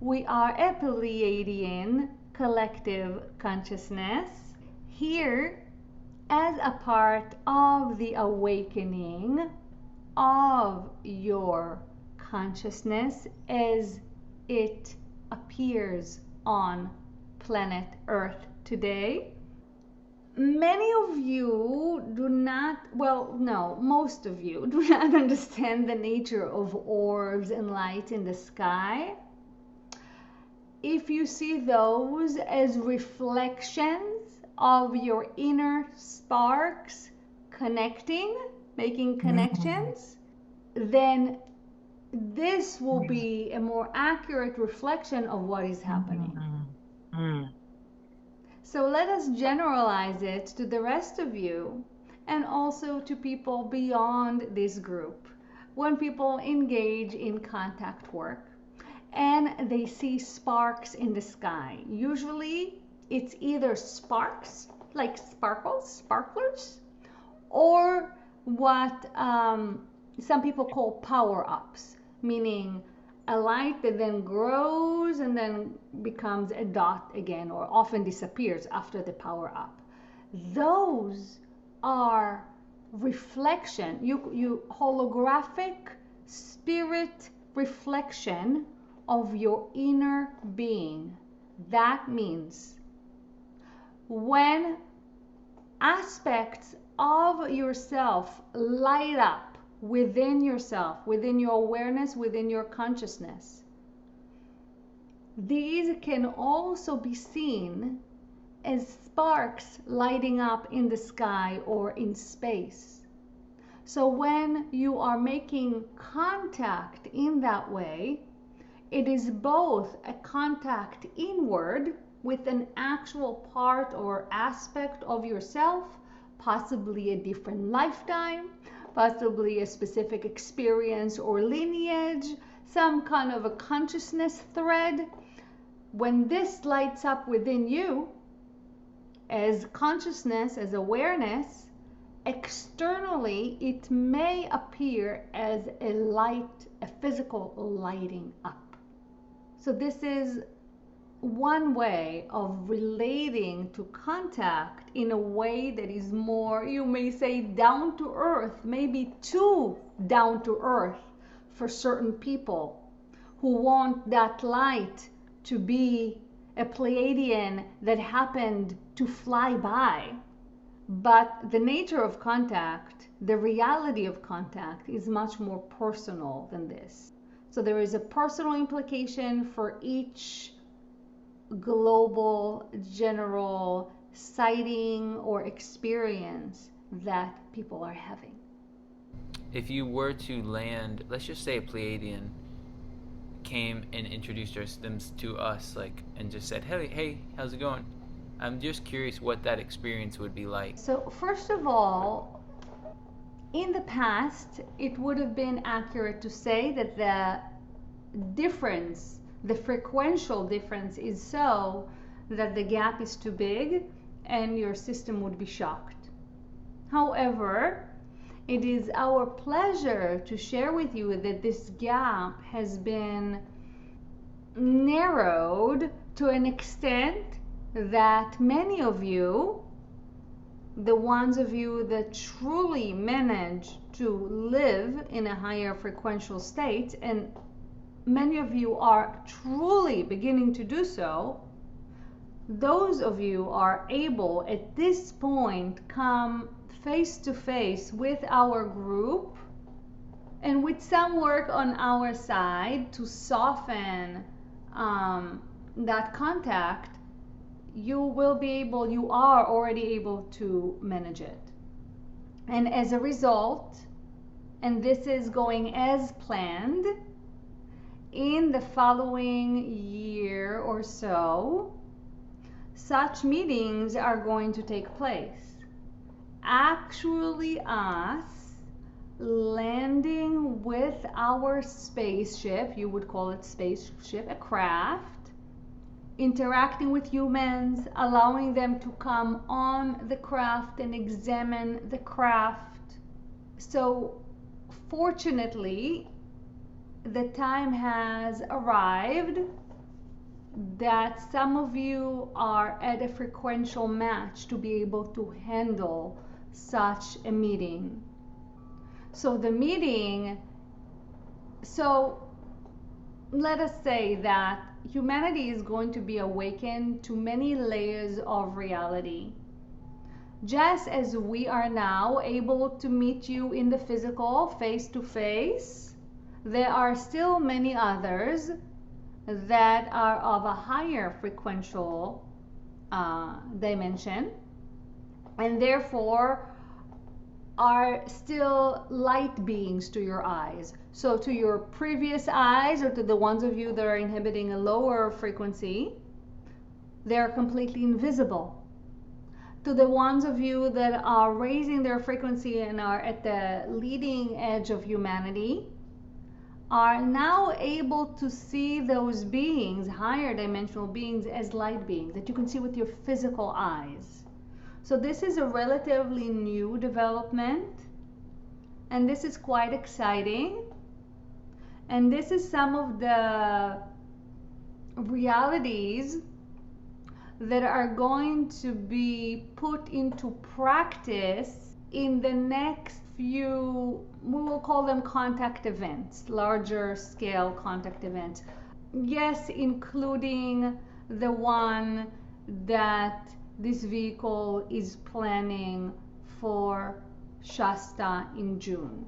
We are a Pleiadian collective consciousness here as a part of the awakening of your consciousness as it appears on planet Earth today. Many of you do not, well, no, most of you do not understand the nature of orbs and light in the sky. If you see those as reflections of your inner sparks connecting, making connections, then this will be a more accurate reflection of what is happening. So let us generalize it to the rest of you and also to people beyond this group. When people engage in contact work and they see sparks in the sky, usually it's either sparks, like sparkles, sparklers, or what some people call power-ups, meaning a light that then grows and then becomes a dot again, or often disappears after the power up. Those are reflection, you holographic spirit reflection of your inner being. That means when aspects of yourself light up within yourself, within your awareness, within your consciousness, these can also be seen as sparks lighting up in the sky or in space. So when you are making contact in that way, it is both a contact inward with an actual part or aspect of yourself, possibly a different lifetime, possibly a specific experience or lineage, some kind of a consciousness thread. When this lights up within you as consciousness, as awareness, externally it may appear as a light, a physical lighting up. So this is one way of relating to contact in a way that is more, you may say, down to earth, maybe too down to earth for certain people who want that light to be a Pleiadian that happened to fly by. But the nature of contact, the reality of contact, is much more personal than this. So there is a personal implication for each global, general sighting or experience that people are having. If you were to land, let's just say a Pleiadian came and introduced them to us, like, and just said, hey, how's it going? I'm just curious what that experience would be like. So first of all, in the past, it would have been accurate to say that the difference, the frequential difference, is so that the gap is too big and your system would be shocked. However, it is our pleasure to share with you that this gap has been narrowed to an extent that many of you, the ones of you that truly manage to live in a higher frequential state, and many of you are truly beginning to do so, those of you are able at this point come face to face with our group, and with some work on our side to soften that contact, you are already able to manage it. And as a result, and this is going as planned, in the following year or so, such meetings are going to take place. Actually, us landing with our spaceship, you would call it spaceship, a craft, interacting with humans, allowing them to come on the craft and examine the craft. So fortunately, the time has arrived that some of you are at a frequential match to be able to handle such a meeting. So the meeting, so let us say that humanity is going to be awakened to many layers of reality. Just as we are now able to meet you in the physical, face to face, there are still many others that are of a higher frequential dimension, and therefore are still light beings to your eyes. So to your previous eyes, or to the ones of you that are inhibiting a lower frequency, they're completely invisible. To the ones of you that are raising their frequency and are at the leading edge of humanity, are now able to see those beings, higher dimensional beings, as light beings that you can see with your physical eyes. So this is a relatively new development, and this is quite exciting. And this is some of the realities that are going to be put into practice in the next few, we will call them contact events, larger scale contact events. Yes, including the one that this vehicle is planning for Shasta in June.